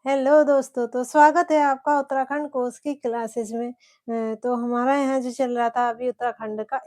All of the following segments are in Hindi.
हेलो दोस्तों, तो स्वागत है आपका उत्तराखंड कोर्स की क्लासेस में। तो हमारा यहाँ जो चल रहा था अभी उत्तराखंड का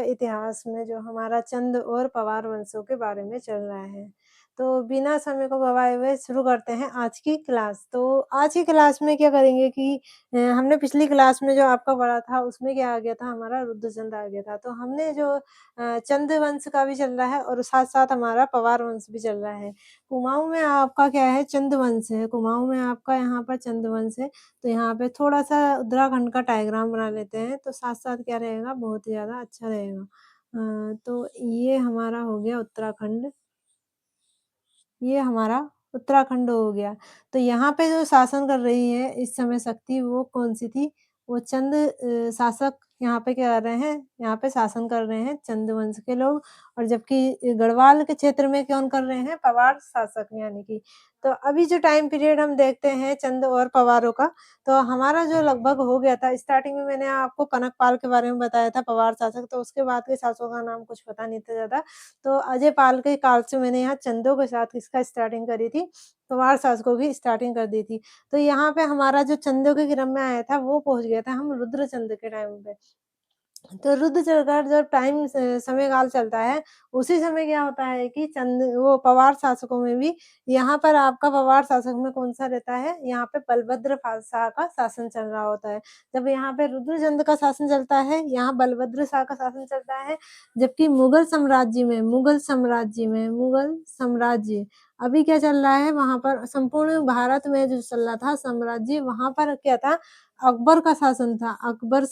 इतिहास में जो हमारा चंद और पवार वंशों के बारे में चल रहा है। तो बिना समय को गवाए हुए शुरू करते हैं आज की क्लास। तो आज की क्लास में क्या करेंगे कि हमने पिछली क्लास में जो आपका पढ़ा था उसमें क्या आ गया था, हमारा रुद्रचंद आ गया था। तो हमने जो चंद वंश का भी चल रहा है और साथ-साथ हमारा पवार वंश भी चल रहा है। कुमाऊँ में आपका क्या है, चंदवंश है, कुमाऊँ में आपका यहाँ पर चंदवंश है। तो यहाँ पे थोड़ा-सा उत्तराखंड का डायग्राम बना लेते हैं, तो साथ-साथ क्या रहेगा, बहुत ही ज़्यादा अच्छा रहेगा। तो ये हमारा हो गया उत्तराखंड, ये हमारा उत्तराखंड हो गया। तो यहाँ पे जो शासन कर रही है इस समय शक्ति, वो कौन-सी थी? वो चंद शासक यहाँ पे क्या कर रहे हैं, यहाँ पे शासन कर रहे हैं चंद वंश के लोग। और जबकि गढ़वाल के क्षेत्र में कौन कर रहे हैं? पवार शासक यानी कि। तो अभी जो टाइम पीरियड हम देखते हैं चंद और पवारों का, तो हमारा जो लगभग हो गया था, स्टार्टिंग में मैंने आपको कनकपाल के बारे में बताया था पवार शासक, तो उसके बाद के शासकों का नाम कुछ पता नहीं था ज़्यादा। तो अजय पाल के काल से मैंने यहाँ चंदों के साथ इसका स्टार्टिंग करी थी, पवार शासकों की स्टार्टिंग कर दी थी। तो यहाँ पे हमारा जो चंदों के क्रम में आया था, वो पहुँच गया था हम रुद्रचंद के टाइम पे। तो रुद्रचंद का जब टाइम समयकाल चलता है, उसी समय क्या होता है कि वो पवार शासकों में भी यहाँ पर आपका पवार शासक में कौन-सा रहता है, यहाँ पे बलभद्र शाह का शासन चल रहा होता है। जब यहाँ पे रुद्रचंद का शासन चलता है, यहाँ बलभद्र शाह का शासन चलता है, जबकि मुगल साम्राज्य अभी क्या चल रहा है, वहाँ पर संपूर्ण भारत में जो चल रहा था साम्राज्य, वहाँ पर क्या था, अकबर का शासन था, अकबर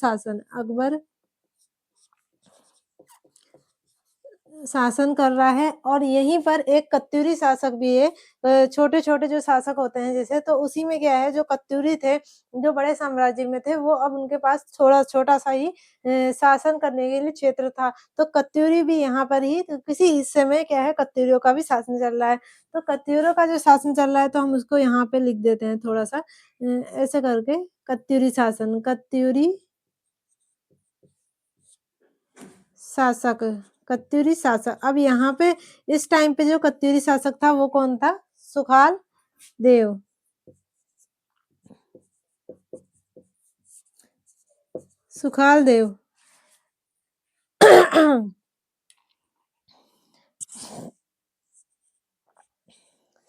शासन कर रहा है। और यहीं पर एक कत्यूरी शासक भी है। छोटे-छोटे जो शासक होते हैं जैसे, तो उसी में क्या है, जो कत्यूरी थे, जो बड़े साम्राज्य में थे, वो अब उनके पास थोड़ा छोटा-सा ही शासन करने के लिए क्षेत्र था। तो कत्यूरी भी यहाँ पर ही तो किसी हिस्से में क्या है, कत्यूरियों का भी शासन चल रहा है। तो कत्यूरियों का जो शासन चल रहा है, तो हम उसको यहाँ पे लिख देते हैं थोड़ा-सा ऐसे करके, कत्यूरी शासक, कत्यूरी शासक। अब यहाँ पे इस टाइम पे जो कत्यूरी शासक था वो कौन था? सुखाल देव। सुखाल देव।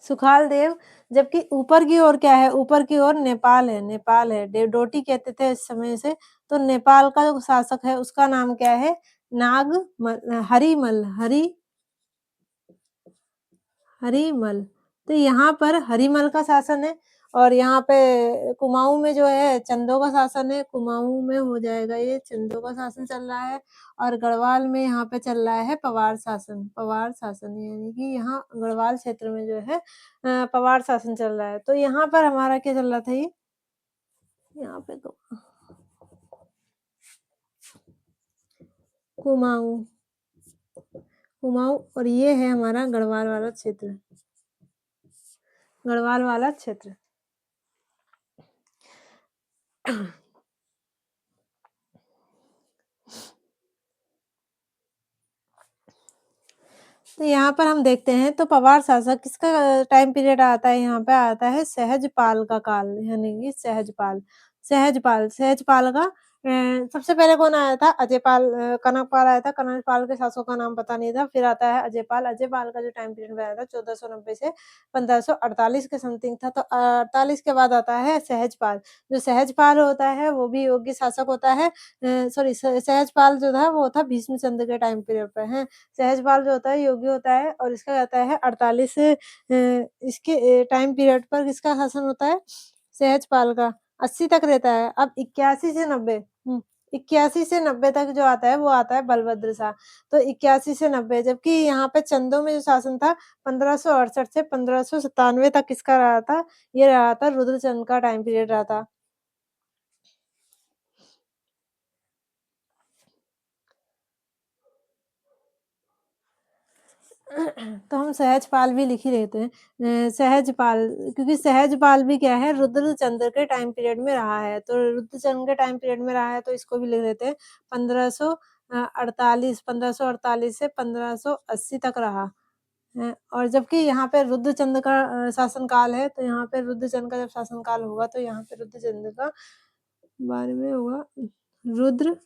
सुखाल देव। जबकि ऊपर की ओर क्या है? ऊपर की ओर नेपाल है। डोटी कहते थे इस समय से। तो नेपाल का जो शासक है उसका नाम क्या है? हरिमल, हरिमल। तो यहाँ पर हरिमल का शासन है। और यहाँ पे कुमाऊँ में जो है चंदों का शासन है, कुमाऊँ में हो जाएगा, ये चंदों का शासन चल रहा है। और गढ़वाल में यहाँ पे चल रहा है पवार शासन यानी कि यहाँ गढ़वाल क्षेत्र में जो है पवार शासन चल रहा है। तो यहाँ पर हमारा क्या चल रहा था ये? यहाँ पे तो कुमाऊँ, कुमाऊँ। और ये है हमारा गढ़वाल वाला क्षेत्र। तो यहाँ पर हम देखते हैं, तो पवार शासक किसका टाइम पीरियड आता है, यहाँ पे आता है सहजपाल का काल, यानी कि सहजपाल का सबसे पहले कौन आया था? कनकपाल आया था। कनकपाल के शासकों का नाम पता नहीं था। फिर आता है अजयपाल का जो टाइम पीरियड बनाया था 1490 से 1548 के समथिंग था। तो 48 के बाद आता है सहजपाल। जो सहजपाल होता है वो भी योग्य शासक होता है। सॉरी, सहजपाल जो था वो था भीष्मचंद्र के टाइम पीरियड पे है। सहजपाल जो होता है योगी होता है। और इसका कहता है 48 इसके टाइम पीरियड पर किसका शासन होता है? सहजपाल का 80 तक रहता है। अब 81 से 90 तक जो आता है वो आता है बलभद्र शाह। तो 81 से 90, जबकि यहाँ पे चंदों में जो शासन था 1568 से 1597 तक किसका रहा था? ये रहा था रुद्रचंद का टाइम पीरियड रहा था। तो हम सहजपाल भी लिख ही लेते हैं। सहजपाल, क्योंकि सहजपाल भी क्या है, रुद्रचंद्र के टाइम पीरियड में रहा है। तो रुद्रचंद्र के टाइम पीरियड में रहा है तो इसको भी लिख देते हैं। 1548 से 1580 तक रहा। और जबकि यहाँ पे रुद्रचंद का शासनकाल है, तो यहाँ पे रुद्रचंद का जब शासनकाल होगा तो यहाँ पे रुद्रचंद का बारे में होगा रुद्रचंद।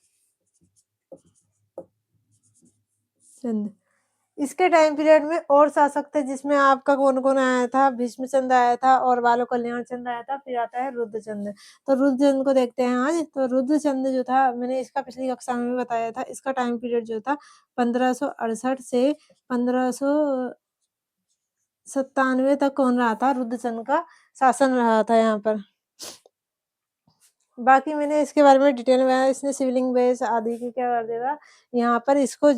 इसके टाइम पीरियड में और शासक थे जिसमें आपका कौन-कौन आया था, भीष्मचंद आया था और बालो कल्याण चंद आया था, फिर आता है रुद्रचंद। तो रुद्रचंद को देखते हैं आज। तो रुद्रचंद जो था, मैंने इसका पिछली कक्षा में भी बताया था, इसका टाइम पीरियड जो था 1568 से 1597 तक कौन रहा था, रुद्रचंद का शासन रहा था यहाँ पर। बाकी मैंने इसके बारे में डिटेल में बताया, इसने शिवलिंग बेस आदि की क्या कर दिया था, यहाँ पर इसको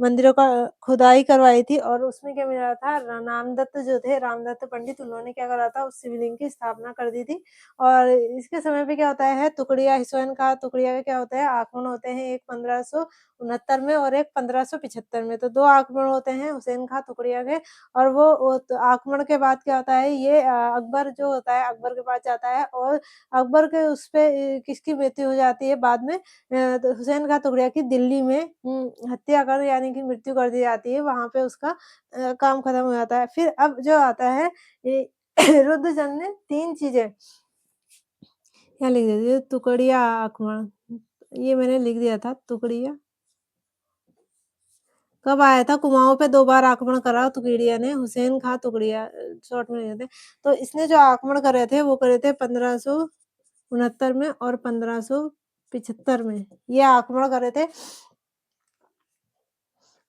मंदिरों का खुदाई करवाई थी और उसमें क्या मिला था, रामदत्त जो थे, रामदत्त पंडित, उन्होंने क्या करा था, उस शिवलिंग की स्थापना कर दी थी। और इसके समय पे क्या होता है, तुकड़िया, हिसोन का तुकड़िया का क्या होता है, आक्रमण होते हैं, एक 1569 में और एक 1575 में। तो 2 आक्रमण होते हैं हुसैन खां तुकड़िया के। और वो तो आक्रमण के बाद क्या होता है, ये अकबर जो होता है, अकबर के पास जाता है और अकबर के उस पे किसकी मृत्यु हो जाती है बाद में, तो हुसैन खां तुगलक की दिल्ली में हत्या कर, यानी कि मृत्यु कर दी जाती है, वहाँ पे उसका काम खत्म हो जाता है। फिर अब जो आता है ये रुद्रचंद ने 3 चीज़ें यहाँ लिख देती हूँ, तुकड़िया आक्रमण, ये मैंने लिख दिया था, तुकड़िया कब आया था, कुमाऊँ पे 2 बार आक्रमण करा तुगड़िया ने, हुसैन खां तुगड़िया शॉर्ट में लिख देते हैं। तो इसने जो आक्रमण करे थे, वो करे थे 1569 में और 1575 में, ये आक्रमण करे थे।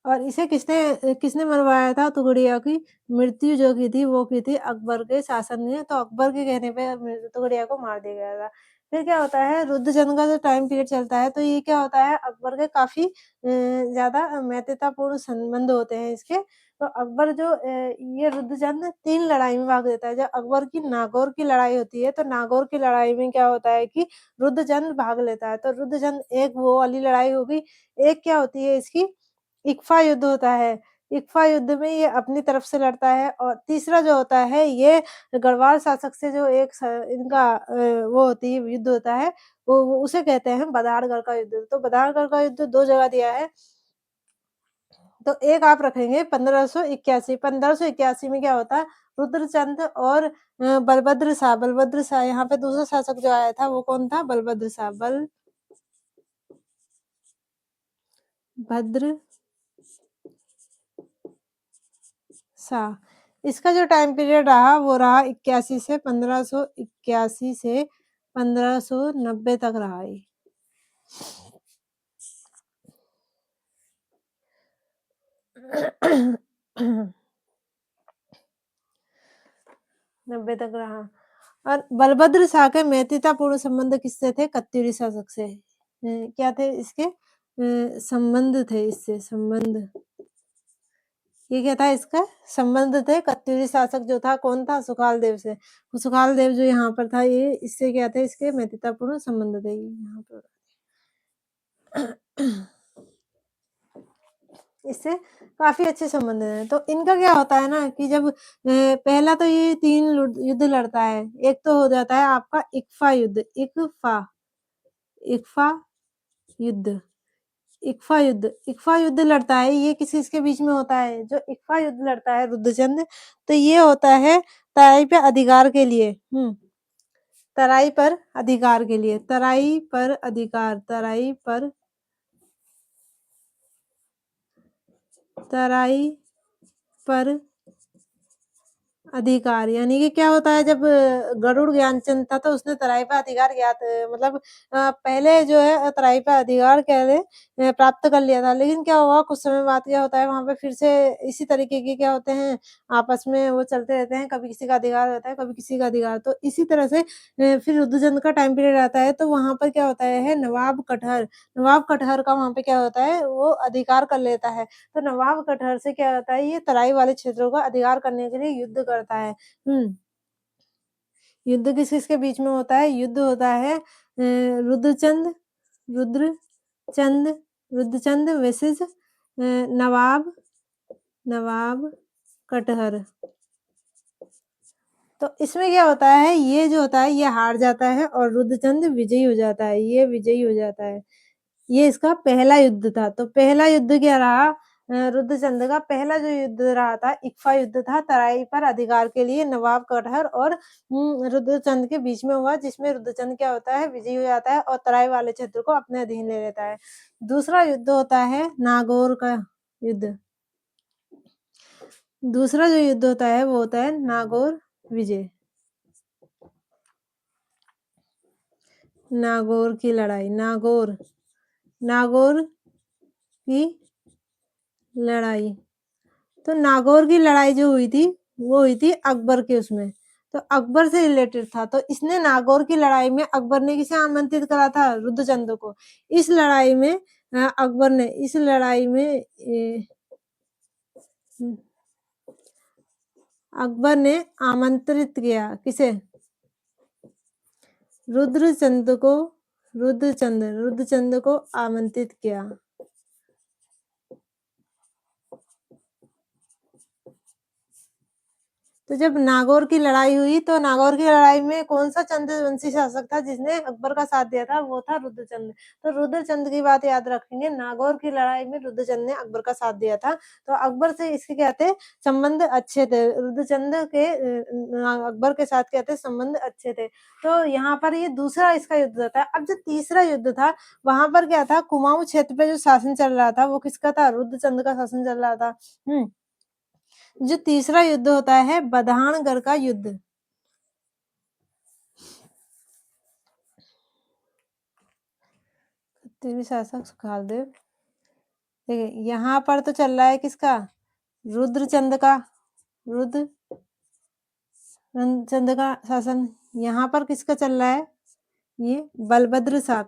और इसे किसने मरवाया था, तुगड़िया की मृत्यु जो की थी, वो की थी अकबर के शासन में, तो अकबर के कहने पे तुगड़िया को मार दिया गया था। फिर क्या होता है, रुद्रचंद का जो टाइम पीरियड चलता है, तो ये क्या होता है, अकबर के काफ़ी ज़्यादा मैत्रीतापूर्ण संबंध होते हैं इसके। तो अकबर जो ये रुद्रचंद 3 लड़ाई में भाग लेता है। जब अकबर की नागौर की लड़ाई होती है, तो नागौर की लड़ाई में क्या होता है कि रुद्रचंद भाग लेता है। तो रुद्रचंद, एक वो वाली लड़ाई हो गई, एक क्या होती है इसकी, इक्फ़ा युद्ध होता है। इक्फ़ा युद्ध में ये अपनी तरफ से लड़ता है और तीसरा जो होता है, ये गढ़वाल शासक से जो एक इनका वो होती है, युद्ध होता है, वो उसे कहते हैं बदाड़गढ़ का युद्ध। तो बदाड़गढ़ का युद्ध 2 जगह दिया है। तो एक आप रखेंगे 1581। 1581 में क्या होता है, रुद्रचंद और बलभद्र शाह, यहाँ पे दूसरा शासक जो आया था वो कौन था, बलभद्र शाह। इसका जो टाइम पीरियड रहा, वो रहा 81 से 1581 से 1590 तक रहा ये। 90 तक रहा। और बलभद्र शाह के मैत्रीतापूर्ण संबंध किससे थे, कत्यूरी शासक से। क्या थे इसके संबंध थे, इससे संबंध, ये क्या था इसका संबंध थे, कत्यूरी शासक जो था कौन था, सुखाल देव से। सुखाल देव जो यहाँ पर था, ये इससे क्या थे, इसके मैत्रीतापूर्ण संबंध थे, ये यहाँ पर इससे काफ़ी अच्छे संबंध हैं। तो इनका क्या होता है ना कि जब पहला तो ये 3 युद्ध लड़ता है। एक तो हो जाता है आपका इक्फ़ा युद्ध, इक्फ़ा युद्ध, इक्फ़ा युद्ध लड़ता है। ये किस-किसके बीच में होता है? जो इक्फ़ा युद्ध लड़ता है रुद्रचंद, तो ये होता है तराई पे अधिकार के लिए। तराई पर अधिकार के लिए, तराई पर अधिकार, तराई पर अधिकार, यानी कि क्या होता है, जब गरुड़ ज्ञानचंद था, तो उसने तराई पर अधिकार मतलब पहले जो है तराई पर अधिकार प्राप्त कर लिया था। लेकिन क्या हुआ, कुछ समय बाद क्या होता है, वहाँ पे फिर से इसी तरीके के क्या होते हैं, आपस में वो चलते रहते हैं, कभी किसी का अधिकार होता है, कभी किसी का अधिकार। तो इसी तरह से फिर रुद्रचंद का टाइम पीरियड आता है, तो वहाँ पर क्या होता है, नवाब कटहर का वहाँ पे क्या होता है, वो अधिकार कर लेता है। तो नवाब कटहर से क्या होता है, ये तराई वाले क्षेत्रों का अधिकार करने के लिए युद्ध करता है। युद्ध किस-किस के बीच में होता है? युद्ध होता है रुद्रचंद रुद्रचंद रुद्रचंद वर्सेस नवाब कटहर। तो इसमें क्या होता है, ये जो होता है, ये हार जाता है और रुद्रचंद विजयी हो जाता है, ये विजयी हो जाता है। ये इसका पहला युद्ध था। तो पहला युद्ध क्या रहा, रुद्रचंद का पहला जो युद्ध रहा था, इक्फा युद्ध था, तराई पर अधिकार के लिए नवाब कटहर और रुद्रचंद के बीच में हुआ, जिसमें रुद्रचंद क्या होता है, विजयी हो जाता है और तराई वाले क्षेत्र को अपने अधीन ले लेता है। दूसरा युद्ध होता है नागौर का युद्ध। दूसरा जो युद्ध होता है वो होता है नागौर विजय। नागौर की लड़ाई, नागौर की लड़ाई। तो नागौर की लड़ाई जो हुई थी वो हुई थी अकबर के उसमें, तो अकबर से रिलेटेड था। तो इसने नागौर की लड़ाई में अकबर ने किसे आमंत्रित करा था, रुद्रचंद को। इस लड़ाई में अकबर ने इस लड़ाई में अकबर ने आमंत्रित किया किसे, रुद्रचंद को आमंत्रित किया। तो जब नागौर की लड़ाई हुई तो नागौर की लड़ाई में कौन सा चंद्रवंशी शासक था जिसने अकबर का साथ दिया था, वो था रुद्रचंद। तो रुद्रचंद की बात याद रखेंगे, नागौर की लड़ाई में रुद्रचंद ने अकबर का साथ दिया था। तो अकबर से इसके क्या थे, संबंध अच्छे थे। रुद्रचंद के अकबर के साथ क्या थे, संबंध अच्छे थे। तो यहाँ पर ये दूसरा इसका युद्ध था। अब जो तीसरा युद्ध था वहां पर क्या था, कुमाऊं क्षेत्र पे जो शासन चल रहा था वो किसका था, रुद्रचंद का शासन चल रहा था। जो तीसरा युद्ध होता है बधानगढ़ का युद्ध। शासक सुखालदेव, देखिए यहाँ पर तो चल रहा है किसका, रुद्रचंद का शासन। यहाँ पर किसका चल रहा है, ये बलभद्र शाह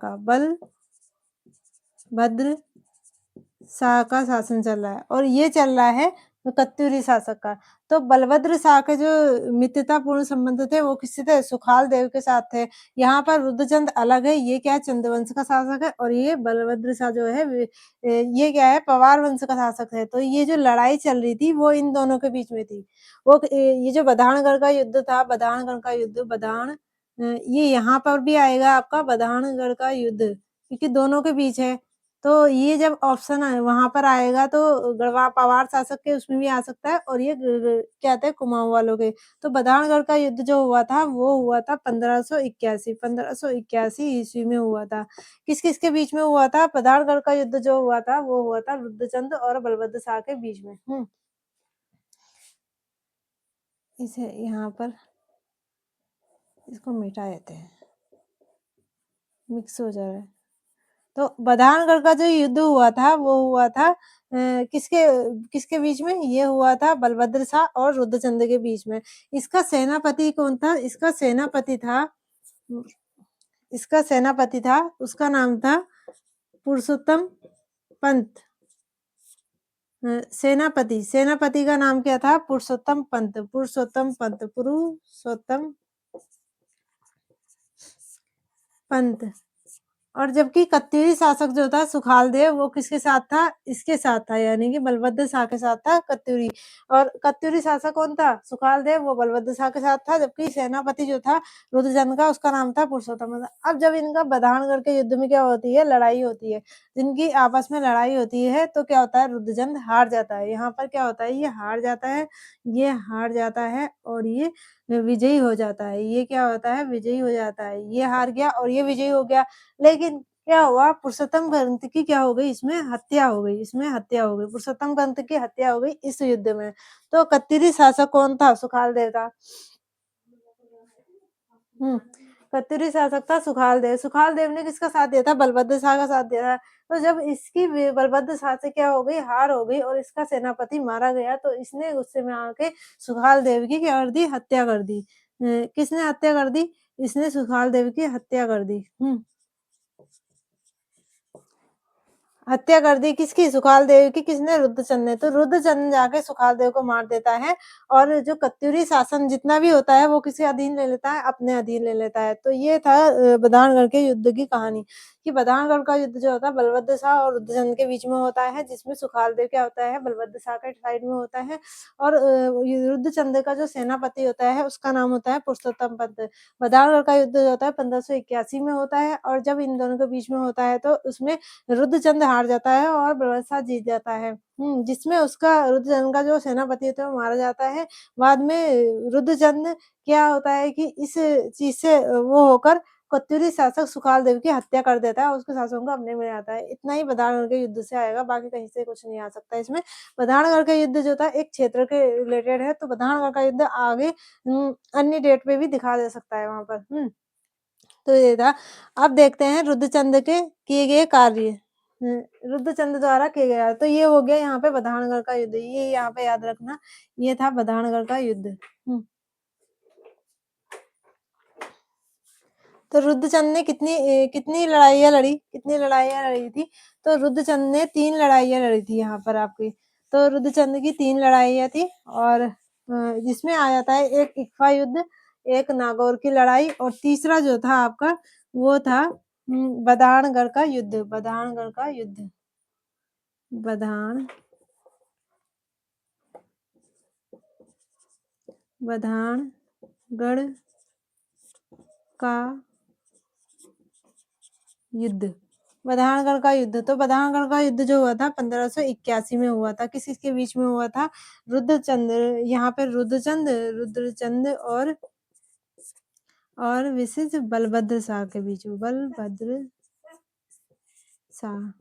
का शासन चल रहा है। और ये चल रहा है कत्यूरी शासक का। तो बलभद्र शाह के जो मित्रतापूर्ण संबंध थे वो किससे थे, सुखाल देव के साथ थे। यहाँ पर रुद्रचंद अलग है, ये क्या है, चंद्रवंश का शासक है, और ये बलभद्र शाह जो है ये क्या है, पवार वंश का शासक है। तो ये जो लड़ाई चल रही थी वो इन दोनों के बीच में थी। वो ये जो बधानगढ़ का युद्ध था, बधानगढ़ का युद्ध, ये यहाँ पर भी आएगा आपका बधानगढ़ का युद्ध, क्योंकि दोनों के बीच है। तो ये जब ऑप्शन वहां पर आएगा तो गढ़वा पवार शासक के उसमें भी आ सकता है, और ये क्या कहते हैं, कुमाऊं वालों के। तो बधानगढ़ का युद्ध जो हुआ था वो हुआ था 1581 ईस्वी में हुआ था। किस किस के बीच में हुआ था, बधानगढ़ का युद्ध जो हुआ था वो हुआ था रुद्रचंद और बलभद्र शाह के बीच में। इसे यहाँ पर इसको मिटा देते हैं, मिक्स हो जा रहा है। तो बधानगढ़ का जो युद्ध हुआ था वो हुआ था किसके किसके बीच में, ये हुआ था बलभद्र शाह और रुद्रचंद के बीच में। इसका सेनापति कौन था, इसका सेनापति था, उसका नाम था पुरुषोत्तम पंत। सेनापति का नाम क्या था, पुरुषोत्तम पंत। और जबकि कत्यूरी शासक जो था सुखालदेव वो किसके साथ था, इसके साथ था, यानी कि बलभद्र शाह के साथ था कत्यूरी। और कत्यूरी शासक कौन था, सुखालदेव, वो बलभद्र शाह के साथ था। जबकि सेनापति जो था रुद्रचंद का, उसका नाम था पुरुषोत्तम। अब जब इनका बधानगढ़ के युद्ध में क्या होती है, लड़ाई होती है, जिनकी आपस में लड़ाई होती है तो क्या होता है, रुद्रचंद हार जाता है। यहाँ पर क्या होता है, ये हार जाता है और ये विजयी हो जाता है। ये क्या होता है, विजयी हो जाता है। ये हार गया और ये विजयी हो गया। लेकिन क्या हुआ, पुरुषोत्तम ग्रंथ की क्या हो गई, इसमें हत्या हो गई। पुरुषोत्तम ग्रंथ की हत्या हो गई इस युद्ध में। तो कत्यूरी शासक कौन था, सुखालदेव था। कत्यूरी शासक था सुखालदेव ने किसका साथ दिया था, बलभद्र शाह का साथ दिया था। तो जब इसकी बलभद्र शाह से क्या हो गई, हार हो गई और इसका सेनापति मारा गया, तो इसने गुस्से में आके सुखालदेव की क्या कर दी, हत्या कर दी। किसने हत्या कर दी, इसने सुखालदेव की हत्या कर दी। हत्या कर दी किसकी, सुखालदेव की। किसने, रुद्रचंद ने। तो रुद्रचंद जाके सुखालदेव को मार देता है और जो कत्यूरी शासन जितना भी होता है वो किसके अधीन ले लेता है, अपने अधीन ले लेता है। तो ये था बधानगढ़ के युद्ध की कहानी, कि बधानगढ़ का युद्ध जो होता है बलभद्र शाह और रुद्रचंद के बीच में होता है, जिसमें सुखालदेव क्या होता है, बलभद्र शाह के साइड में होता है। और रुद्रचंद का जो सेनापति होता है उसका नाम होता है पुरुषोत्तम पंत। बधानगढ़ का युद्ध जो होता है 1581 में होता है, और जब इन दोनों के बीच में होता है तो उसमें रुद्रचंद हार जाता है और बलवत्सा जीत जाता है। जिसमें उसका रुद्रचंद का जो सेनापति होता है वो मारा जाता है। बाद में रुद्रचंद क्या होता है कि इस चीज़ से वो होकर कत्यूरी शासक सुखालदेव की हत्या कर देता है और उसके शासकों को अपने में आता है। इतना ही बदाणगढ़ के युद्ध से आएगा, बाकी कहीं से कुछ नहीं आ सकता इसमें। बदाणगढ़ का युद्ध जो था एक क्षेत्र के रिलेटेड है, तो बदाणगढ़ का युद्ध आगे अन्य डेट पे भी दिखा जा सकता है वहाँ पर। तो ये था। अब देखते हैं रुद्रचंद के किए गए कार्य। रुद्रचंद द्वारा किए गया, तो ये हो गया यहाँ पे बधानगढ़ का युद्ध, ये यहाँ पे याद रखना, ये था बधानगढ़ का युद्ध। तो रुद्रचंद ने कितनी लड़ाइयाँ लड़ी थी? तो रुद्रचंद ने 3 लड़ाइयाँ लड़ी थी यहाँ पर आपकी। तो रुद्रचंद की 3 लड़ाइयाँ थी और जिसमें आ जाता है एक इक्फा युद्ध, एक नागौर की लड़ाई और तीसरा जो था आपका वो था बधानगढ़ का युद्ध। बधानगढ़ का युद्ध। बधानगढ़ का युद्ध। बधानगढ़ का युद्ध, तो बधानगढ़ का युद्ध जो हुआ था 1581 में हुआ था। किस-किसके बीच में हुआ था? रुद्रचंद, यहाँ पे रुद्रचंद और विशेष बलभद्र शाह के बीच में, बलभद्र शाह।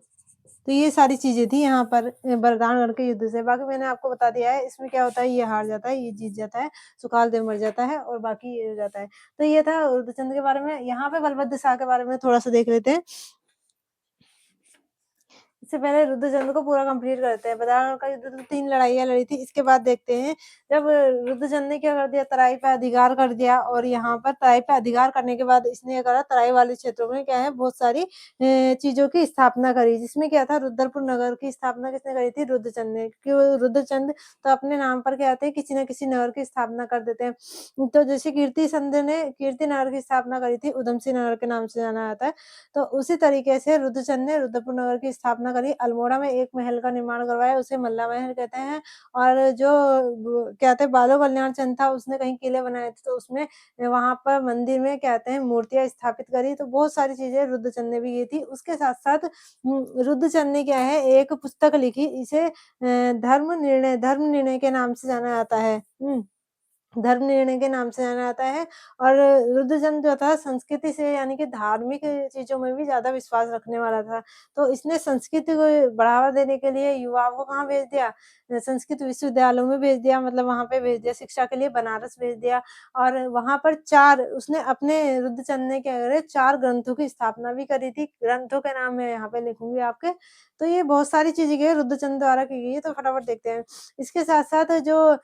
तो ये सारी चीज़ें थी यहाँ पर बलरामगढ़ के युद्ध से। बाकी मैंने आपको बता दिया है, इसमें क्या होता है, ये हार जाता है, ये जीत जाता है, सुखालदेव मर जाता है और बाकी ये हो जाता है। तो ये था रुद्रचंद के बारे में। यहाँ पे बलभद्र शाह के बारे में थोड़ा-सा देख लेते हैं। इससे पहले रुद्रचंद को पूरा कंप्लीट करते हैं। बदायूं का युद्ध तो 3 लड़ाइयाँ लड़ी थी। इसके बाद देखते हैं जब रुद्रचंद ने क्या कर दिया, तराई पे अधिकार कर दिया और यहाँ पर तराई पे अधिकार करने के बाद इसने क्या करा, तराई वाले क्षेत्रों में क्या है बहुत सारी चीज़ों की स्थापना करी। जिसमें क्या था, रुद्रपुर नगर की स्थापना किसने करी थी? रुद्रचंद ने। क्योंकि रुद्रचंद तो अपने नाम पर क्या आते हैं, किसी न किसी नगर की स्थापना कर देते हैं। तो जैसे कीर्तिचंद ने कीर्ति नगर की स्थापना करी थी, उधम सिंह नगर के नाम से जाना जाता है। तो उसी तरीके से रुद्रचंद ने रुद्रपुर नगर की स्थापना करी। अल्मोड़ा में एक महल का निर्माण करवाया, उसे मल्ला महल कहते हैं। और जो क्या कहते हैं, बालो कल्याण चंद था, उसने कहीं किले बनाए थे, तो उसमें वहाँ पर मंदिर में क्या कहते हैं मूर्तियाँ स्थापित करी। तो बहुत सारी चीज़ें रुद्रचंद ने भी की थी। उसके साथ-साथ रुद्रचंद ने क्या है एक पुस्तक लिखी, इसे धर्म निर्णय के नाम से जाना जाता है। धर्म निर्णय के नाम से जाना जाता है और रुद्रचंद जो था संस्कृति से यानी कि धार्मिक चीज़ों में भी ज़्यादा विश्वास रखने वाला था। तो इसने संस्कृति को बढ़ावा देने के लिए युवाओं को कहाँ भेज दिया? संस्कृत विश्वविद्यालयों में भेज दिया, मतलब वहाँ पे भेज दिया, शिक्षा के लिए बनारस भेज दिया और वहाँ पर 4 उसने अपने रुद्रचंद ने क्या करे 4 ग्रंथों की स्थापना भी करी थी। ग्रंथों के नाम मैं यहाँ पे लिखूँगी आपके। तो ये बहुत सारी चीज़ें की है रुद्रचंद द्वारा की गई है, तो फटाफट देखते हैं। इसके साथ-साथ जो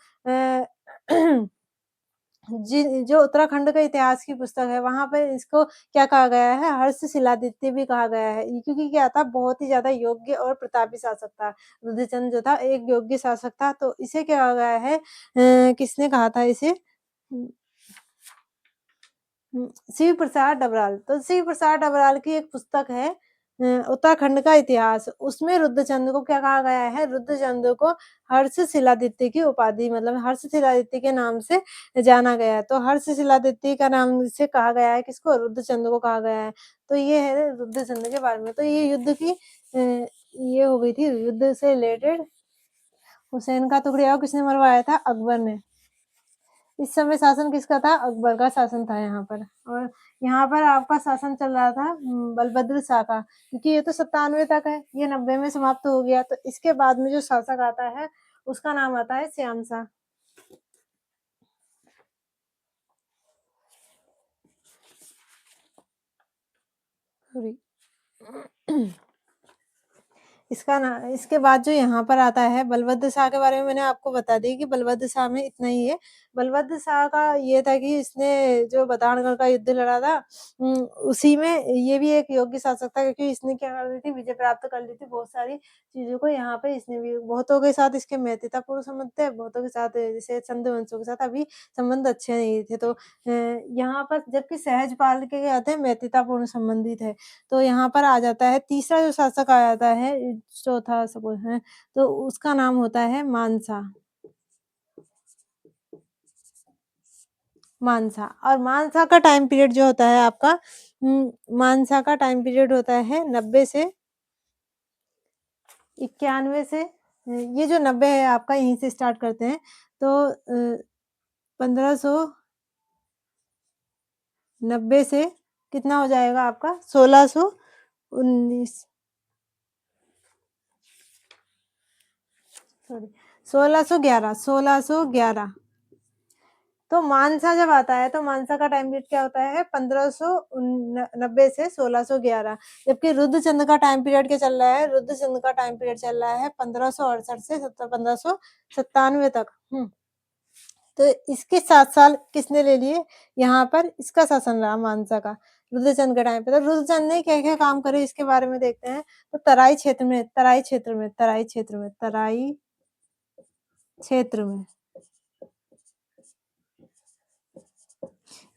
जी, जो उत्तराखंड का इतिहास की पुस्तक है, वहाँ पे इसको क्या कहा गया है, हर्षशिलादित्य भी कहा गया है। ये क्योंकि क्या था, बहुत ही ज़्यादा योग्य और प्रतापी शासक था। रुद्रचंद जो था, एक योग्य शासक था, तो इसे क्या कहा गया है किसने कहा था इसे? हुँ, शिव प्रसाद डबराल। तो शिव प्रसाद डबराल की एक पुस्तक है उत्तराखंड का इतिहास, उसमें रुद्रचंद को क्या कहा गया है, रुद्रचंद को हर्षशिलादित्य की उपाधि मतलब हर्षशिलादित्य के नाम से जाना गया है। तो हर्षशिलादित्य का नाम से कहा गया है किसको? रुद्रचंद को कहा गया है। तो ये है रुद्रचंद के बारे में। तो ये युद्ध की ये हो गई थी युद्ध से रिलेटेड। हुसैन का टुकड़िया किसने मरवाया था? अकबर ने। इस समय शासन किसका था? अकबर का शासन था यहाँ पर। और यहाँ पर आपका शासन चल रहा था बलभद्र शाह का, क्योंकि ये तो 97 तक है, ये 90 में समाप्त हो गया। तो इसके बाद में जो शासक आता है, उसका नाम आता है श्याम शाह। सॉरी। इसके बाद जो यहाँ पर आता है बलभद्र शाह के बारे में मैंने आपको बता दी कि बलभद्र शाह में इतना ही है। बलभद्र शाह का ये था कि इसने जो बधानगढ़ का युद्ध लड़ा था उसी में ये भी एक योग्य शासक था, क्योंकि इसने क्या कर दी थी, विजय प्राप्त कर ली थी बहुत सारी चीज़ों को। यहाँ पे इसने भी बहुतों के साथ इसके मैत्रीतापूर्ण संबंध थे, बहुतों के साथ जैसे चंद वंशों के साथ अभी संबंध अच्छे नहीं थे। तो यहाँ पर जबकि सहजपाल के क्या थे, मैत्रीतापूर्ण संबंधी थे। तो यहाँ पर आ जाता है तीसरा जो शासक आ जाता है, चौथा सपोज़ है, तो उसका नाम होता है मानसा। मानसा और मानसा का टाइम पीरियड जो होता है आपका मानसा का टाइम पीरियड होता है 90 से 91 से ये जो 90 है आपका यहीं से स्टार्ट करते हैं। तो 1590 से कितना हो जाएगा आपका 1619 सॉरी 1611 तो मानसा जब आता है तो मानसा का टाइम पीरियड क्या होता है 1590 से 1611 जबकि रुद्रचंद का टाइम पीरियड क्या चल रहा है रुद्रचंद का टाइम पीरियड चल रहा है 1568 से 1597 तक। तो इसके 7 साल किसने ले लिए यहाँ पर इसका शासन रहा मानसा का रुद्रचंद के टाइम पे। तो रुद्रचंद ने क्या क्या काम करे इसके बारे में देखते हैं। तो तराई क्षेत्र में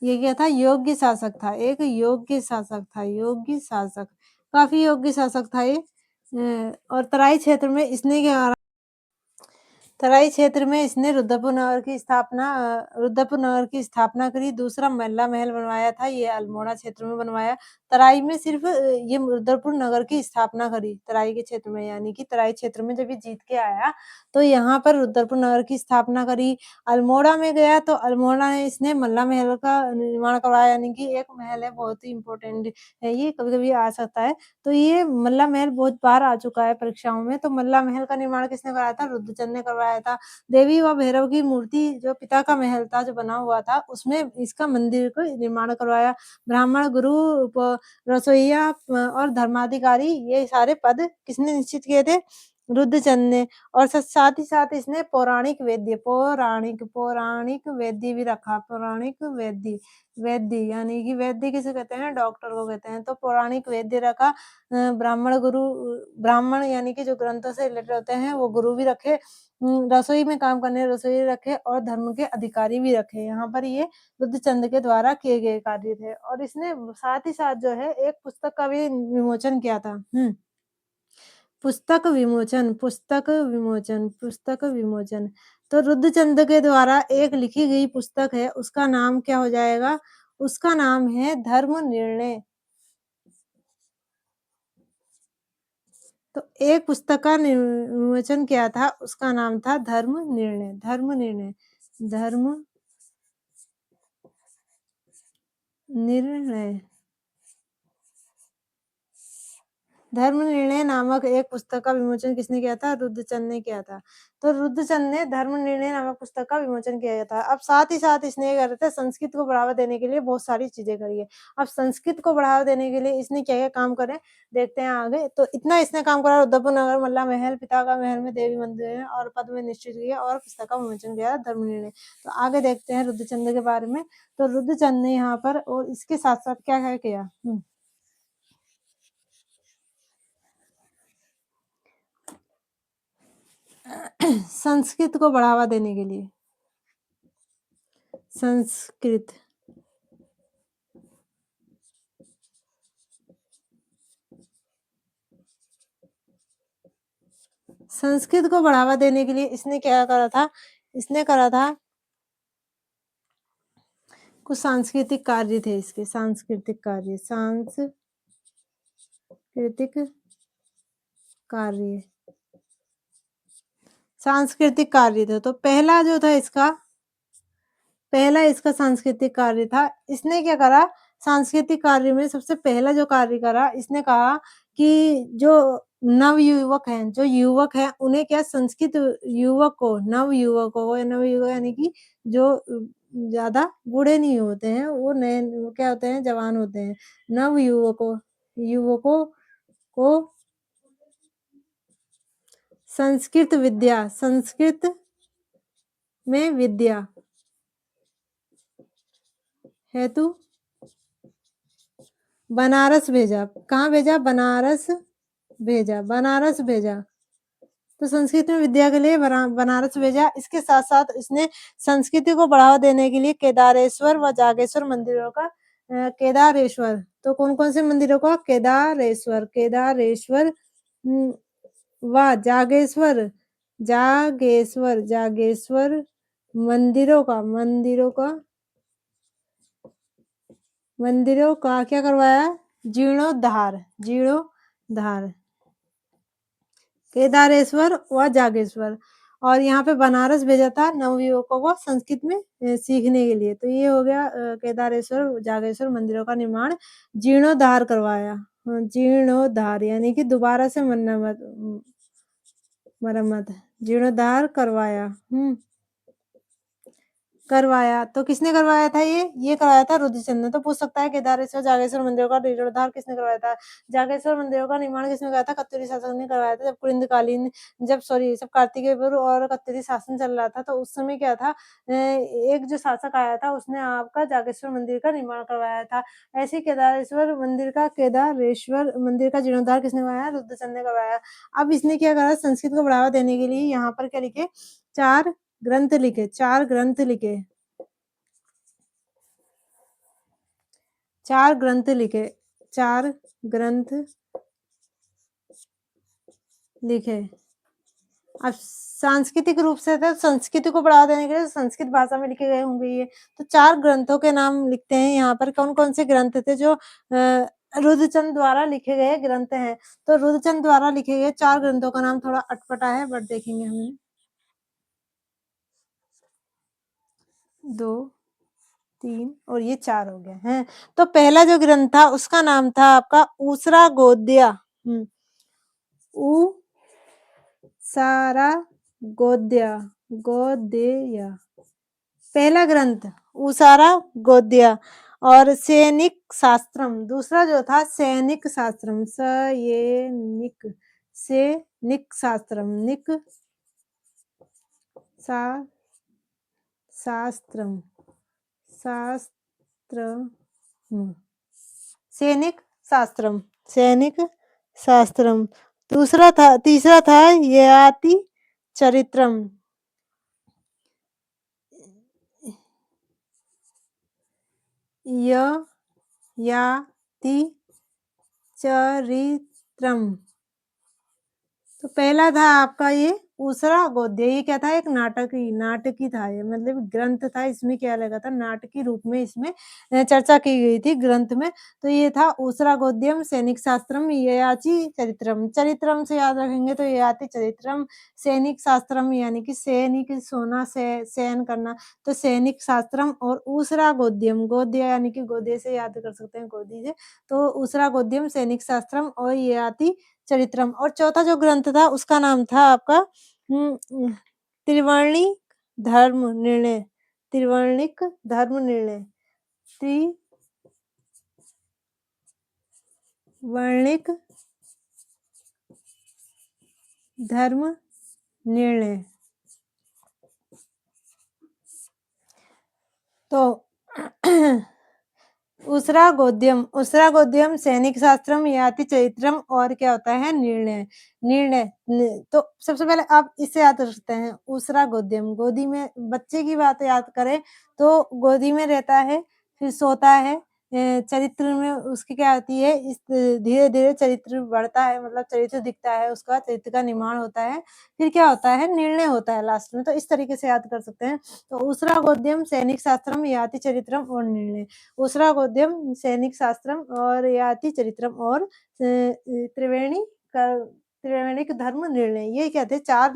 ये क्या था योग्य शासक था, एक योग्य शासक था, योग्य शासक काफी योग्य शासक था ये। और तराई क्षेत्र में इसने क्या तराई क्षेत्र में इसने रुद्रपुर नगर की स्थापना करी। दूसरा मल्ला महल बनवाया था, ये अल्मोड़ा क्षेत्र में बनवाया। तराई में सिर्फ ये रुद्रपुर नगर की स्थापना करी तराई के क्षेत्र में, यानी कि तराई क्षेत्र में जब ये जीत के आया तो यहाँ पर रुद्रपुर नगर की स्थापना करी। अल्मोड़ा में गया तो अल्मोड़ा ने इसने मल्ला महल का निर्माण करवाया, यानी कि एक महल है बहुत ही इम्पोर्टेंट है, ये कभी कभी आ सकता है। तो ये मल्ला महल बहुत बार आ चुका है परीक्षाओं में। तो मल्ला महल का निर्माण किसने कराया था रुद्रचंद ने करवाया था। देवी व भैरव की मूर्ति जो पिता का महल था जो बना हुआ था उसमें इसका मंदिर को निर्माण करवाया। ब्राह्मण गुरु रसोइया और धर्माधिकारी ये सारे पद किसने निश्चित किए थे रुद्रचंद ने। और साथ ही साथ इसने पौराणिक वैद्य भी रखा। पौराणिक वैद्य यानी कि वैद्य किसे कहते हैं डॉक्टर को कहते हैं। तो पौराणिक वैद्य रखा। ब्राह्मण यानी कि जो ग्रंथों से रिलेटेड होते हैं वो गुरु भी रखे। रसोई में काम करने रसोई रखे और धर्म के अधिकारी भी रखे। यहाँ पर ये रुद्रचंद के द्वारा किए गए कार्य थे। और इसने साथ ही साथ जो है एक पुस्तक का भी विमोचन किया था। पुस्तक विमोचन तो रुद्रचंद के द्वारा एक लिखी गई पुस्तक है, उसका नाम क्या हो जाएगा उसका नाम है धर्म निर्णय। तो एक पुस्तक का विमोचन किया था उसका नाम था धर्म निर्णय। धर्म निर्णय नामक एक पुस्तक का विमोचन किसने किया था रुद्रचंद ने किया था। तो रुद्रचंद ने धर्म निर्णय नामक पुस्तक का विमोचन किया था। अब साथ ही साथ इसने क्या करते संस्कृत को बढ़ावा देने के लिए बहुत सारी चीजें करी है। अब संस्कृत को बढ़ावा देने के लिए इसने क्या क्या काम करे देखते हैं आगे। तो इतना इसने काम करा रुद्रपुर नगर मल्ला महल पिता का महल में देवी मंदिर और पद में निश्चित किया और पुस्तक का विमोचन किया धर्म निर्णय। तो आगे देखते हैं रुद्रचंद के बारे में। तो रुद्रचंद ने यहाँ पर और इसके साथ साथ क्या क्या किया संस्कृत को बढ़ावा देने के लिए संस्कृत को बढ़ावा देने के लिए इसने क्या करा था इसने करा था कुछ सांस्कृतिक कार्य थे इसके सांस्कृतिक कार्य थे। तो पहला जो था इसका सांस्कृतिक कार्य था। इसने क्या करा सांस्कृतिक कार्य में सबसे पहला जो कार्य करा इसने कहा कि जो नवयुवक हैं जो युवक हैं उन्हें क्या संस्कृत नवयुवक यानी कि जो ज्यादा बूढ़े नहीं होते हैं वो नए वो क्या होते हैं जवान होते हैं। युवकों को संस्कृत में विद्या हेतु बनारस भेजा। कहाँ भेजा बनारस भेजा। तो संस्कृत में विद्या के लिए बनारस भेजा। इसके साथ साथ इसने संस्कृति को बढ़ावा देने के लिए केदारेश्वर व जागेश्वर मंदिरों का केदारेश्वर तो कौन कौन से मंदिरों का केदारेश्वर व जागेश्वर मंदिरों का क्या करवाया जीर्णोद्धार केदारेश्वर व जागेश्वर। और यहाँ पे बनारस भेजा था नवयुवकों को संस्कृत में सीखने के लिए। तो ये हो गया केदारेश्वर, जागेश्वर मंदिरों का निर्माण जीर्णोद्धार करवाया। जीर्णोद्धार यानी कि दोबारा से मरम्मत, जीर्णोद्धार करवाया। करवाया, तो किसने करवाया था ये? ये करवाया था रुद्रचंद ने। तो पूछ सकता है केदारेश्वर, जागेश्वर मंदिरों का जीर्णोद्धार किसने करवाया था? जागेश्वर मंदिरों का निर्माण किसने कराया था? कत्यूरी शासक ने करवाया था। जब कार्तिकेय पूर्व और कत्यूरी शासन चल रहा था, तो उस समय क्या था, एक जो शासक आया था उसने आपका जागेश्वर मंदिर का निर्माण करवाया था। ऐसे ही केदारेश्वर मंदिर का जीर्णोद्धार किसने करवाया? रुद्रचंद ने करवाया। अब इसने क्या करा, संस्कृत को बढ़ावा देने के लिए यहाँ पर क्या लिखे, 4 ग्रंथ लिखे, 4 ग्रंथ लिखे, 4 ग्रंथ लिखे, 4 ग्रंथ लिखे। अब सांस्कृतिक रूप से तो संस्कृति को बढ़ावा देने के लिए संस्कृत भाषा में लिखे गए होंगे ये। तो 4 ग्रंथों के नाम लिखते हैं यहाँ पर, कौन-कौन से ग्रंथ थे जो रुद्रचंद द्वारा लिखे गए ग्रंथ हैं। तो रुद्रचंद द्वारा लिखे गए 4 ग्रंथों का नाम थोड़ा अटपटा है, बट देखेंगे हम। 2, 3 और ये 4 हो गए हैं। तो पहला जो ग्रंथ था उसका नाम था आपका ऊसरा गोद्या। ऊ सारा गोद्या, गोदेया। पहला ग्रंथ ऊसारा गोद्या। और सैनिक शास्त्रम दूसरा जो था सैनिक शास्त्रम, सैनिक, सैनिक शास्त्रम, निक शास्त्रम, शास्त्रम, सैनिक शास्त्रम, सैनिक शास्त्रम। तीसरा था ययाति चरित्रम, ययाति चरित्रम। तो पहला था आपका ये ऊसरा गोद्य। ये क्या था, एक नाटकी था ये, मतलब ग्रंथ था। इसमें क्या लगा था, नाटकी रूप में इसमें चर्चा की गई थी ग्रंथ में। तो ये था ऊसरा गोद्यम, सैनिक शास्त्रम, ययाति चरित्रम। चरित्रम से याद रखेंगे तो ययाति चरित्रम। सैनिक शास्त्रम यानी कि सैनिक, सोना, शयन करना, तो सैनिक शास्त्रम। और ऊसरा गोद्यम, गोद्य यानी कि गोदे से याद कर सकते हैं, गोदी से। तो ऊसरा गोद्यम, सैनिक शास्त्रम और ययाति चरित्रम। और चौथा जो ग्रंथ था उसका नाम था आपका त्रिवर्णिक धर्म निर्णय, त्रिवर्णिक धर्म निर्णय, त्रिवर्णिक धर्म निर्णय। तो उसरा गोद्यम, सैनिक शास्त्रम, ययाति चरित्रम और क्या होता है, निर्णय। तो सबसे पहले आप इसे याद रख सकते हैं, उसरा गोद्यम, गोदी में बच्चे की बात याद करें तो गोदी में रहता है, फिर सोता है। चरित्र में उसकी क्या होती है, इस धीरे-धीरे चरित्र बढ़ता है, मतलब चरित्र दिखता है उसका, चरित्र का निर्माण होता है। फिर क्या होता है, निर्णय होता है लास्ट में। तो इस तरीके से याद कर सकते हैं। तो उसरा गोद्यम, सैनिक शास्त्रम, ययाति चरित्रम और निर्णय। उसरा गोद्यम, सैनिक शास्त्रम और ययाति चरित्रम और त्रिवेणिक धर्म निर्णय। ये क्या थे, 4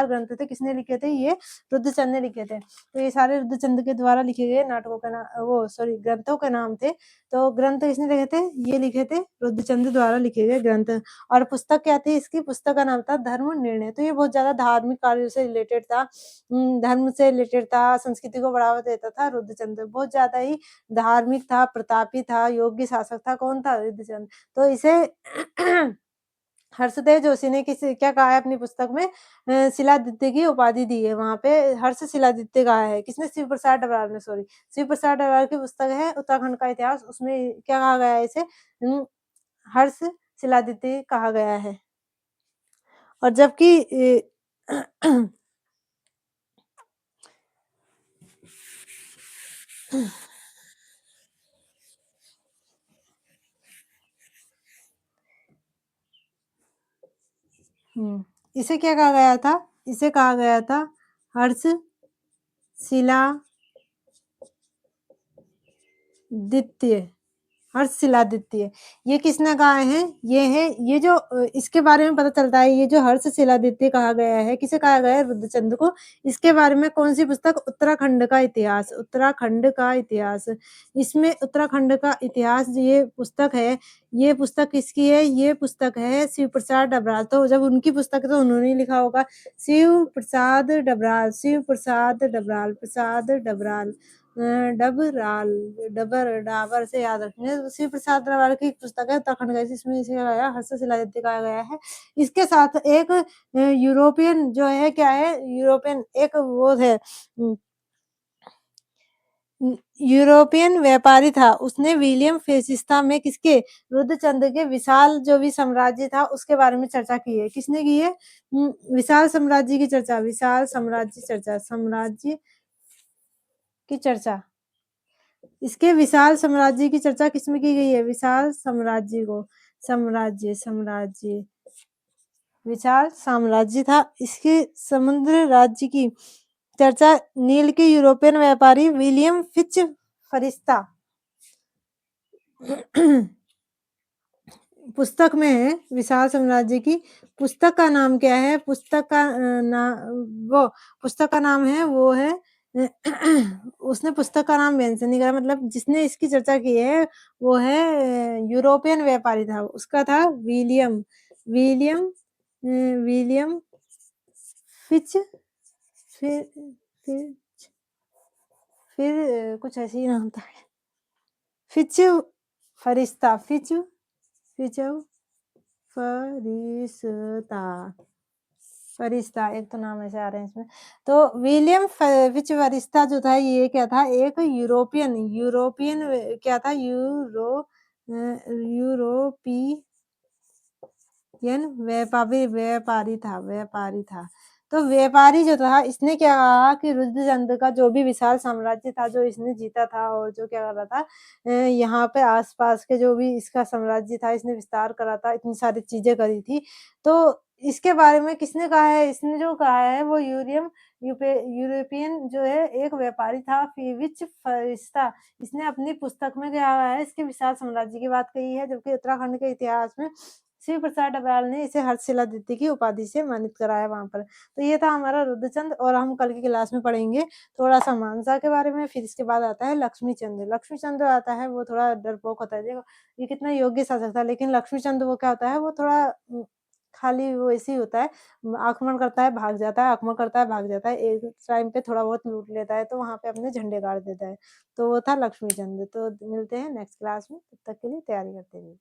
ग्रंथ थे। किसने लिखे थे, ये रुद्रचंद ने लिखे थे। तो ये सारे रुद्रचंद के द्वारा लिखे गए ग्रंथों के नाम थे। तो ग्रंथ किसने लिखे थे, ये लिखे थे रुद्रचंद द्वारा लिखे गए ग्रंथ। और पुस्तक क्या थी, इसकी पुस्तक का नाम था धर्म निर्णय। तो ये बहुत ज्यादा धार्मिक कार्यों से रिलेटेड था, धर्म से रिलेटेड था, संस्कृति को बढ़ावा देता था रुद्रचंद। बहुत ज्यादा ही धार्मिक था, प्रतापी था, योग्य शासक था। कौन था, रुद्रचंद। तो इसे हर्षदेव जोशी ने क्या कहा है अपनी पुस्तक में, शिलादित्य की उपाधि दी है। वहां पे हर्ष शिलादित्य कहा है, किसने, शिव प्रसाद डबराल ने, सॉरी, शिव प्रसाद डबराल की पुस्तक है उत्तराखंड का इतिहास, उसमें क्या कहा गया है, इसे हर्ष शिलादित्य कहा गया है। और जबकि इसे क्या कहा गया था, इसे कहा गया था हर्ष शिलादित्य। हर्षशिलादित्य। ये किसने कहा है? ये जो इसके बारे में पता चलता है, ये जो हर्षशिलादित्य कहा गया है, किसे कहा गया है? रुद्रचंद को। इसके बारे में कौन-सी पुस्तक? उत्तराखंड का इतिहास, उत्तराखंड का इतिहास। इसमें उत्तराखंड का इतिहास ये पुस्तक है, ये पुस्तक किसकी है? ये पुस्तक है शिव प्रसाद डबराल। तो जब उनकी पुस्तक है तो उन्होंने ही लिखा होगा। शिव प्रसाद डबराल, शिव प्रसाद डबराल, प्रसाद डबराल। डबराल, डाबर से याद रखेंगे। तो शिव प्रसाद डबराल की एक पुस्तक है उत्तराखंड का, इसमें इसे कहा गया हर्षशिलादित्य कहा गया है। इसके साथ एक यूरोपियन जो है क्या है? यूरोपियन एक वो है उम यूरोपियन व्यापारी था। उसने विलियम फेसिस्ता में किसके? रुद्रचंद के विशाल जो भी साम्राज्य था उसके बारे में चर्चा की है। किसने की है? विशाल साम्राज्य की चर्चा, विशाल साम्राज्य की चर्चा। इसके विशाल साम्राज्य की चर्चा किसमें की गई है? विशाल साम्राज्य को, साम्राज्य, विशाल साम्राज्य था। इसके समुद्र राज्य की चर्चा नील के यूरोपियन व्यापारी विलियम फिच फरिश्ता पुस्तक में है। विशाल साम्राज्य की पुस्तक का नाम क्या है? पुस्तक का पुस्तक का नाम है वो है उसने पुस्तक का नाम मेंशन नहीं करा, मतलब जिसने इसकी चर्चा की है वो है यूरोपियन व्यापारी था, उसका था विलियम विलियम विलियम फिच फिर फिर फिर कुछ ऐसे ही नाम था। फिच फरिश्ता, फिच फरिश्ता फरिश्ता, एक तो नाम ऐसे आ रहे हैं इसमें। तो विलियम फिच फरिश्ता जो था ये क्या था? एक यूरोपियन यूरोपियन क्या था? यूरोपियन व्यापारी था। तो व्यापारी जो था इसने क्या कहा कि रुद्रचंद का जो भी विशाल साम्राज्य था, जो इसने जीता था और जो क्या कर रहा था यहाँ पे आस-पास के जो भी इसका साम्राज्य था, इसने विस्तार करा था, इतनी सारी चीज़ें करी थी। तो इसके बारे में किसने कहा है? इसने जो कहा है वो यूरोपियन जो है एक व्यापारी था फीविच फरिश्ता। इसने अपनी पुस्तक में क्या कहा है? इसके विशाल साम्राज्य की बात कही है, जबकि उत्तराखंड के इतिहास में शिव प्रसाद डबराल ने इसे हर्षशिलादित्य की उपाधि से सम्मानित कराया वहाँ पर। तो ये था हमारा रुद्रचंद और हम कल की क्लास में पढ़ेंगे थोड़ा-सा मानसा के बारे में, फिर इसके बाद आता है लक्ष्मीचंद। लक्ष्मीचंद जो आता है वो थोड़ा डरपोक होता है। देखो ये कितना योग्य शासक था, लेकिन लक्ष्मीचंद वो क्या होता है वो थोड़ा खाली वो ऐसे ही होता है, आक्रमण करता है, भाग जाता है, आक्रमण करता है, भाग जाता है, एक टाइम पे थोड़ा बहुत लूट लेता है, तो वहाँ पे अपने झंडे गाड़ देता है। तो वो था लक्ष्मीचंद। तो मिलते हैं नेक्स्ट क्लास में, तब तक के लिए तैयारी करते रहिए।